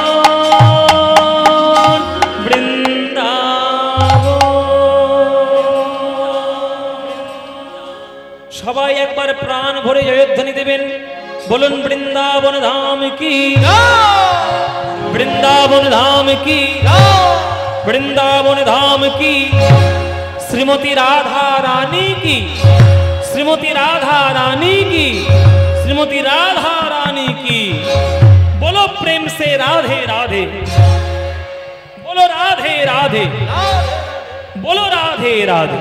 বৃন্দাবন। সবাই একবার প্রাণ ভরে জয়ধ্বনি দেবেন, বলুন বৃন্দাবন ধাম কি, বৃন্দাবন ধাম কি, বৃন্দাবন ধাম কি, श्रीमती राधा रानी की, श्रीमती राधा रानी की, श्रीमती राधा रानी की। बोलो प्रेम से राधे राधे, बोलो राधे राधे, बोलो राधे राधे।